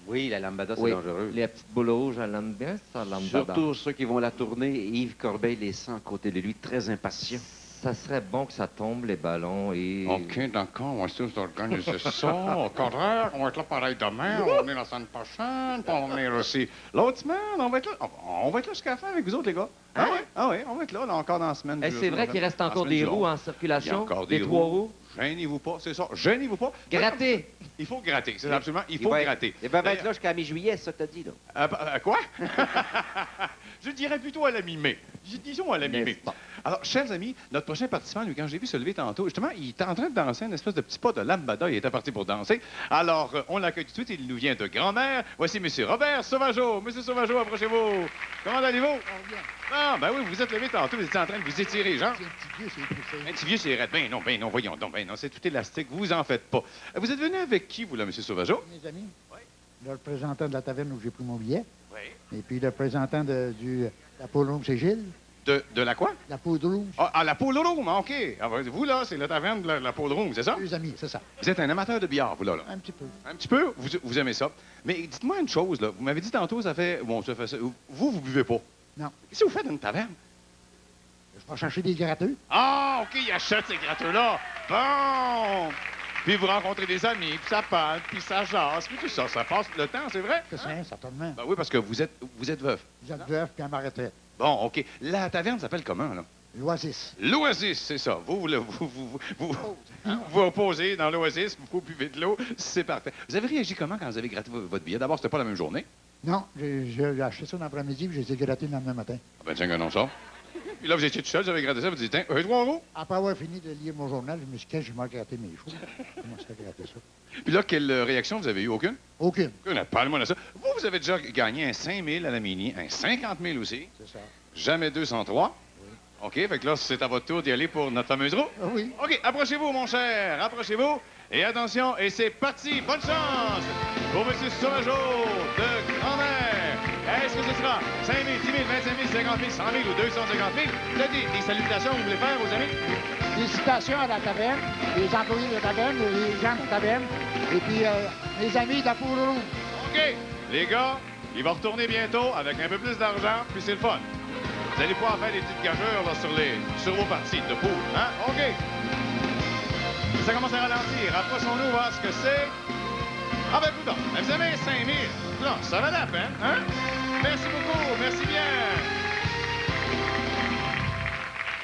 [SPEAKER 3] Oui, la lambada, c'est
[SPEAKER 2] Oui.
[SPEAKER 3] dangereux.
[SPEAKER 2] Les petites boules rouges, elle aime bien ça, lambada.
[SPEAKER 3] Surtout ceux qui vont la tourner. Yves Corbeil les sent à côté de lui, très impatient.
[SPEAKER 2] Ça serait bon que ça tombe, les ballons, et...
[SPEAKER 5] OK, d'accord, on va essayer d'organiser ça. Correct, on va être là pareil demain, on va venir la semaine prochaine, puis on va venir aussi l'autre semaine, on va être là. On va être là jusqu'à la fin avec vous autres, les gars. Ah oui, on va être là, encore dans la semaine.
[SPEAKER 2] Eh, c'est vrai qu'il reste encore des roues en circulation?
[SPEAKER 5] Il y a encore
[SPEAKER 2] des
[SPEAKER 5] des
[SPEAKER 2] trois
[SPEAKER 5] roues.
[SPEAKER 2] roues?
[SPEAKER 5] Gênez-vous pas, c'est ça. Gênez-vous pas.
[SPEAKER 2] Gratter!
[SPEAKER 5] Il faut gratter, c'est absolument, il faut
[SPEAKER 3] va
[SPEAKER 5] gratter.
[SPEAKER 3] Il va être là jusqu'à mi-juillet, ça t'a dit, là.
[SPEAKER 5] Quoi? Je dirais plutôt à la mi-mai. Disons à la mi-mai.
[SPEAKER 2] N'est-ce pas?
[SPEAKER 5] Alors, chers amis, notre prochain participant, lui, quand j'ai vu se lever tantôt, justement, il était en train de danser une espèce de petit pas de lambada. Il était parti pour danser. Alors, on l'accueille tout de suite. Il nous vient de grand-mère. Voici M. Robert Sauvageau. Monsieur Sauvageau, approchez-vous. Comment allez-vous? Ah, ben oui, vous vous êtes levé tantôt. Vous étiez en train de vous étirer, Jean. Un petit vieux, c'est raide. Ben non, voyons donc. Ben non, c'est tout élastique. Vous en faites pas. Vous êtes venu avec qui, vous, là, M. Sauvageau?
[SPEAKER 10] Mes amis.
[SPEAKER 5] Oui.
[SPEAKER 10] Le représentant de la taverne où j'ai pris mon billet.
[SPEAKER 5] Oui.
[SPEAKER 10] Et puis le représentant de la Pôle Room, c'est Gilles.
[SPEAKER 5] De la quoi?
[SPEAKER 10] La Pôle Room.
[SPEAKER 5] Ah, la Pôle Room, OK. Ah, ben, vous, là, c'est la taverne de la Pôle Room, c'est ça?
[SPEAKER 10] Deux amis, c'est ça.
[SPEAKER 5] Vous êtes un amateur de billard, vous, là.
[SPEAKER 10] Un petit peu.
[SPEAKER 5] Un petit peu? Vous aimez ça. Mais dites-moi une chose, là. Vous m'avez dit tantôt, ça fait... Bon, ça fait ça. Vous buvez pas.
[SPEAKER 10] Non.
[SPEAKER 5] Qu'est-ce que vous faites dans une taverne?
[SPEAKER 10] Je vais chercher des gratteux.
[SPEAKER 5] Ah, OK, il achète ces gratteux-là. Bon! Puis vous rencontrez des amis, puis ça parle, puis ça jase, puis tout ça. Ça passe le temps, c'est vrai?
[SPEAKER 10] C'est ça, certainement.
[SPEAKER 5] Ben oui, parce que vous êtes veuf.
[SPEAKER 10] Vous êtes veuf puis à ma retraite.
[SPEAKER 5] Bon, OK. La taverne s'appelle comment, là?
[SPEAKER 10] L'Oasis.
[SPEAKER 5] L'Oasis, c'est ça. Vous opposez dans l'Oasis, vous buvez de l'eau, c'est parfait. Vous avez réagi comment quand vous avez gratté votre billet? D'abord, c'était pas la même journée.
[SPEAKER 10] Non, j'ai acheté ça dans l'après-midi puis je les ai grattés le lendemain matin.
[SPEAKER 5] Ah ben tiens, que non, ça. Puis là, vous étiez tout seul, vous avez gratté ça, vous dites, tiens, 3 euros.
[SPEAKER 10] Après avoir fini de lire mon journal, je me suis dit, je vais gratter mes choses. Je commence à gratter ça.
[SPEAKER 5] Puis là, quelle réaction vous avez eu? Aucune?
[SPEAKER 10] Aucune.
[SPEAKER 5] Parle-moi de ça. Vous avez déjà gagné un 5 000 à la mini, un 50 000 aussi.
[SPEAKER 10] C'est ça.
[SPEAKER 5] Jamais 203.
[SPEAKER 10] Oui.
[SPEAKER 5] OK, fait que là, c'est à votre tour d'y aller pour notre fameuse roue.
[SPEAKER 10] Ah oui.
[SPEAKER 5] OK, approchez-vous, mon cher, approchez-vous. Et attention, et c'est parti. Bonne chance pour M. Sauvageau de Grand-Mère. Est-ce que ce sera 5 000, 10 000, 25 000, 50 000, 100 000 ou 250 000? Vous avez des salutations que vous voulez faire, vos amis?
[SPEAKER 10] Des citations à la taverne, les employés de la taverne, les gens de la taverne, et puis les amis de la Pôle Room.
[SPEAKER 5] OK. Les gars, il va retourner bientôt avec un peu plus d'argent, puis c'est le fun. Vous allez pouvoir faire des petites gageures là, sur vos parties de poule, hein? OK. Ça commence à ralentir. Approchons-nous voir ce que c'est. Ah ben, écoute, vous avez 5 000. Non, ça va la peine, hein? Merci beaucoup, merci bien.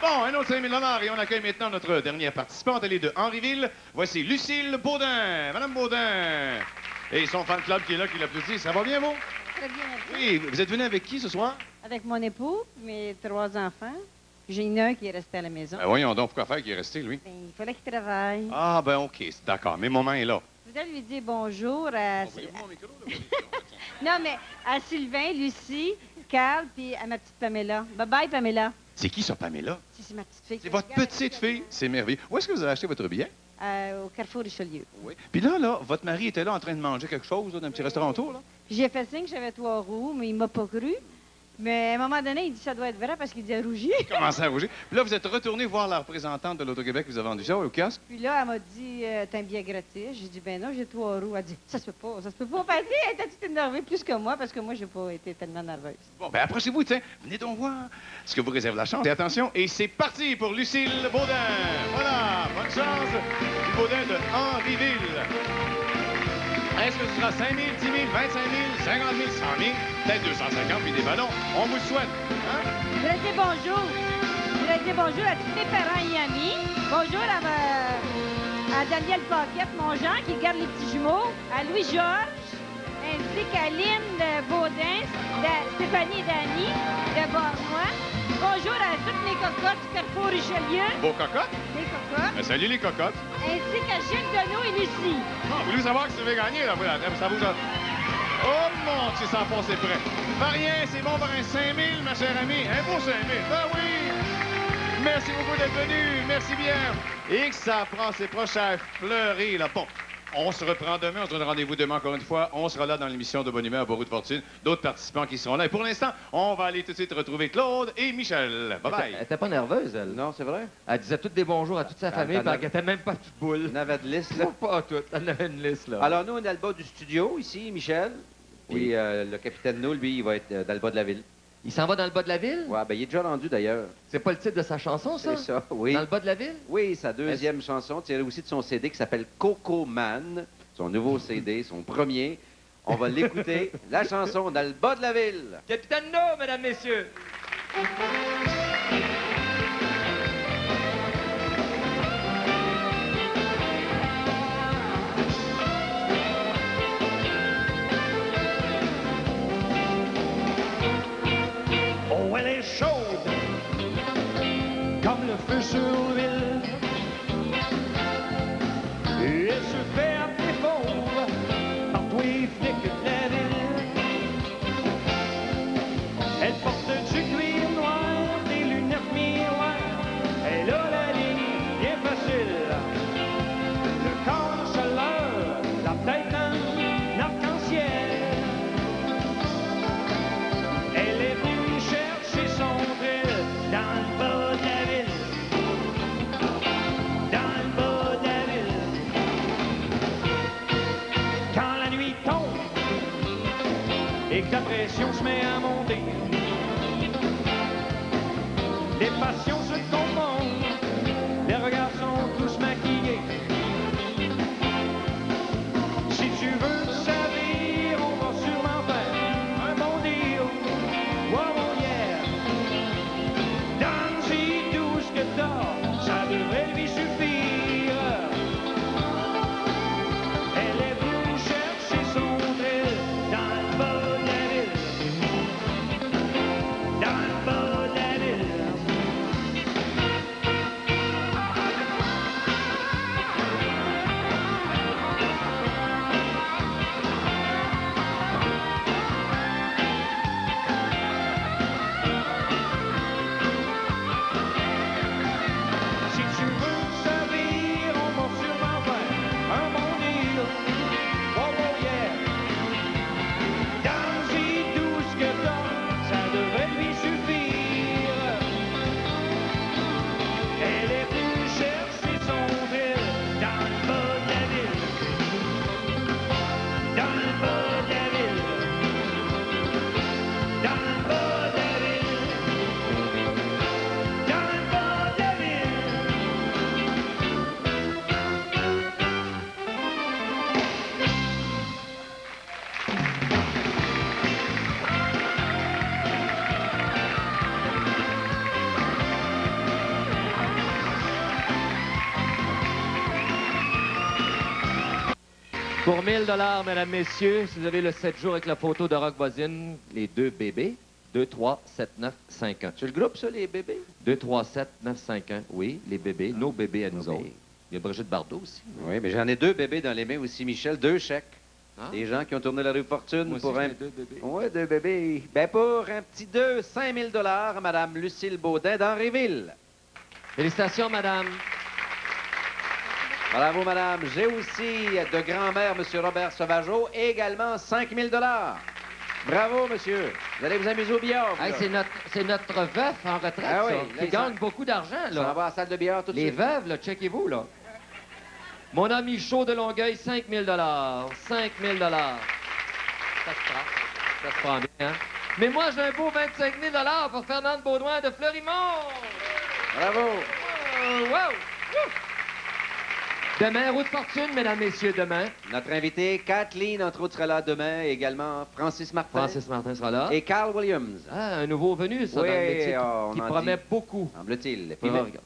[SPEAKER 5] Bon, un autre 5 000 $ et on accueille maintenant notre dernière participante. Elle est de Henryville. Voici Lucille Baudin. Madame Baudin. Et son fan club qui est là, qui l'applaudit. Ça va bien, vous?
[SPEAKER 11] Très bien.
[SPEAKER 5] Oui, vous êtes venu avec qui ce soir?
[SPEAKER 11] Avec mon époux, mes 3 enfants. J'ai un qui est resté à la maison.
[SPEAKER 5] Ben voyons donc, pourquoi faire qu'il est resté, lui?
[SPEAKER 11] Ben, il fallait qu'il travaille.
[SPEAKER 5] Ah, ben OK, d'accord. Mais maman est là.
[SPEAKER 11] Je voudrais lui dire bonjour à...
[SPEAKER 5] Envoyez-vous mon micro, là.
[SPEAKER 11] Non, mais à Sylvain, Lucie, Carl, puis à ma petite Pamela. Bye-bye, Pamela.
[SPEAKER 5] C'est qui, ça, Pamela?
[SPEAKER 11] C'est ma petite fille.
[SPEAKER 5] C'est votre petite fille? C'est merveilleux. Où est-ce que vous avez acheté votre billet?
[SPEAKER 11] Au Carrefour Richelieu.
[SPEAKER 5] Oui. Puis là, votre mari était là en train de manger quelque chose, là, dans un petit restaurant autour, là?
[SPEAKER 11] Puis j'ai fait signe que j'avais 3 roues, mais il m'a pas cru. Mais à un moment donné, il dit ça doit être vrai parce qu'il dit rougi.
[SPEAKER 5] Il commençait à rougir. Puis là, vous êtes retourné voir la représentante de l'Auto-Québec qui vous a vendu ça au kiosque?
[SPEAKER 11] Puis là, elle m'a dit, t'as un billet gratis. J'ai dit, ben non, j'ai 3 roues. Elle dit, ça se peut pas. Parce qu'elle était toute énervée plus que moi parce que moi, j'ai pas été tellement nerveuse.
[SPEAKER 5] Bon, ben approchez-vous, tiens. Venez donc voir ce que vous réserve la chance. Et attention, et c'est parti pour Lucille Baudin. Voilà, bonne chance. Du Baudin de Henryville. Est-ce que ce sera 5 000, 10 000, 25 000, 50 000, 100 000, peut-être 250 puis des ballons? On vous le souhaite. Hein?
[SPEAKER 11] Je voudrais dire bonjour. Je voudrais dire bonjour à tous mes parents et amis. Bonjour à Daniel Paquette, mon Jean, qui garde les petits jumeaux. À Louis-Georges, ainsi qu'à Lynn Baudin, Stéphanie et Dany de Barmois. Bonjour à toutes les cocottes du Carrefour Richelieu.
[SPEAKER 5] Vos cocottes?
[SPEAKER 11] Les cocottes.
[SPEAKER 5] Ben, salut les cocottes.
[SPEAKER 11] Ainsi qu'à Gilles Deneau et Lucie.
[SPEAKER 5] Ah, vous voulez savoir que vous avez gagné, là? Voilà, ça vous a... Oh mon Dieu, ça passe, c'est prêt. Pas rien, c'est bon pour un 5 000, ma chère amie. Un beau 5 000. Ben oui! Merci beaucoup d'être venu. Merci bien. Et que ça prend ses proches à fleurir, là. Bon. On se reprend demain. On se donne rendez-vous demain encore une fois. On sera là dans l'émission de Bonne Humeur, Beau Roue de Fortune. D'autres participants qui seront là. Et pour l'instant, on va aller tout de suite retrouver Claude et Michel. Bye-bye.
[SPEAKER 2] Elle était pas nerveuse, elle.
[SPEAKER 3] Non, c'est vrai?
[SPEAKER 2] Elle disait toutes des bonjours à toute sa famille,
[SPEAKER 3] t'en
[SPEAKER 2] puis
[SPEAKER 3] as-
[SPEAKER 2] elle était même pas toute boule.
[SPEAKER 3] On avait de liste, là.
[SPEAKER 2] Pas toutes. Elle avait une liste, là.
[SPEAKER 3] Alors, nous, on est dans le bas du studio, ici, Michel. Puis
[SPEAKER 2] Oui.
[SPEAKER 3] le capitaine Nou, lui, il va être dans le bas de la ville.
[SPEAKER 2] Il s'en va dans le bas de la ville?
[SPEAKER 3] Ouais, ben il est déjà rendu, d'ailleurs.
[SPEAKER 2] C'est pas le titre de sa chanson, ça?
[SPEAKER 3] C'est ça, oui.
[SPEAKER 2] Dans le bas de la ville?
[SPEAKER 3] Oui, sa deuxième chanson, tirée aussi de son CD qui s'appelle Coco Man. Son nouveau CD, son premier. On va l'écouter. La chanson dans le bas de la ville.
[SPEAKER 2] Capitaine No, mesdames, messieurs!
[SPEAKER 4] Oh, elle est chaude, comme le feu sur l'huile. Et elle se fait appeler fauve par tous les flics de la ville. Elle porte du cuir noir, des lunettes miroirs. Elle a la ligne bien facile. Le corps en chaleur, la tête en arc-en-ciel. Elle est venue chercher son thrill dans le bas de la ville. Dans le bas de la ville. Quand la nuit tombe et que la pression se met à monter, les passions se confondent, les regards sont tous maquillés. Si tu veux savoir, on va sûrement faire un bon deal. Wow, oh yeah. Donne-y tout ce que t'as, ça devrait lui suffire. Elle est venue chercher son thrill dans le bas de la ville. Dans le bas de la ville. Si tu veux savoir, on va sûrement faire un bon deal. Oh, oh yeah. Donne-y tout ce que t'as, ça devrait lui suffire. Elle est venue chercher son thrill dans le bas de la ville. Dans le bas de la ville. Dans le bas de la ville. Dans le bas de la ville.
[SPEAKER 2] Pour 1000 $, mesdames, messieurs, si vous avez le 7 jours avec la photo de Rock Voisine, les deux bébés, 2, 3, 7, 9, 5, 1.
[SPEAKER 3] C'est le groupe, ça, les bébés?
[SPEAKER 2] 2, 3, 7, 9, 5, 1. Oui, les bébés, nos bébés à nous
[SPEAKER 3] bébés.
[SPEAKER 2] autres. Il y a Brigitte Bardot aussi.
[SPEAKER 3] Oui, mais j'en ai deux bébés dans les mains aussi, Michel. Deux chèques.
[SPEAKER 2] Ah.
[SPEAKER 3] Des gens qui ont tourné la rue Fortune
[SPEAKER 2] Moi aussi,
[SPEAKER 3] pour
[SPEAKER 2] j'en
[SPEAKER 3] un...
[SPEAKER 2] ai deux bébés.
[SPEAKER 3] Oui, deux bébés. Ben, pour un petit 5 000 $ Madame Lucille Baudin d'Henryville.
[SPEAKER 2] Félicitations, madame.
[SPEAKER 3] Bravo, madame. J'ai aussi de grand-mère, M. Robert Sauvageau, également 5 000 $. Bravo, monsieur. Vous allez vous amuser au billard. vous,
[SPEAKER 2] Hey,
[SPEAKER 3] là.
[SPEAKER 2] c'est notre veuf en retraite,
[SPEAKER 3] Ah oui,
[SPEAKER 2] ça,
[SPEAKER 3] là,
[SPEAKER 2] qui
[SPEAKER 3] il
[SPEAKER 2] gagne
[SPEAKER 3] s'en-
[SPEAKER 2] beaucoup d'argent,
[SPEAKER 3] Ça va
[SPEAKER 2] là.
[SPEAKER 3] à la salle de billard tout de
[SPEAKER 2] Les
[SPEAKER 3] suite.
[SPEAKER 2] veuves, là, checkez-vous, là. Mon ami chaud de Longueuil, 5 000 $. 5 000 $. Ça se prend. Ça se prend bien, hein? Mais moi, j'ai un beau 25 000 $ pour Fernande Baudouin de Fleurimont.
[SPEAKER 3] Bravo.
[SPEAKER 2] Wow! Wouh! Demain, roue de fortune, mesdames, messieurs, demain.
[SPEAKER 3] Notre invité, Kathleen, entre autres, sera là demain. Également, Francis Martin.
[SPEAKER 2] Francis Martin sera là.
[SPEAKER 3] Et Carl Williams.
[SPEAKER 2] Ah, un nouveau venu, ça,
[SPEAKER 3] Oui,
[SPEAKER 2] dans le métier,
[SPEAKER 3] on
[SPEAKER 2] qui
[SPEAKER 3] en
[SPEAKER 2] promet
[SPEAKER 3] dit.
[SPEAKER 2] beaucoup.
[SPEAKER 3] Semble-t-il.
[SPEAKER 2] Ah,
[SPEAKER 3] Puis,
[SPEAKER 2] regardez.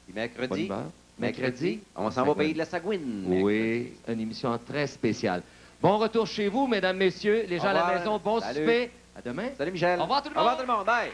[SPEAKER 3] puis mercredi,
[SPEAKER 2] Bonne humeur.
[SPEAKER 3] mercredi, on s'en va au pays de la Sagouine.
[SPEAKER 2] Oui, une émission très spéciale. Bon retour chez vous, mesdames, messieurs. Les gens
[SPEAKER 3] Au
[SPEAKER 2] à la
[SPEAKER 3] revoir.
[SPEAKER 2] maison, bon
[SPEAKER 3] Salut.
[SPEAKER 2] souper. À demain.
[SPEAKER 3] Salut, Michel.
[SPEAKER 2] Au revoir, tout le
[SPEAKER 3] Au revoir,
[SPEAKER 2] monde.
[SPEAKER 3] tout le monde. Bye.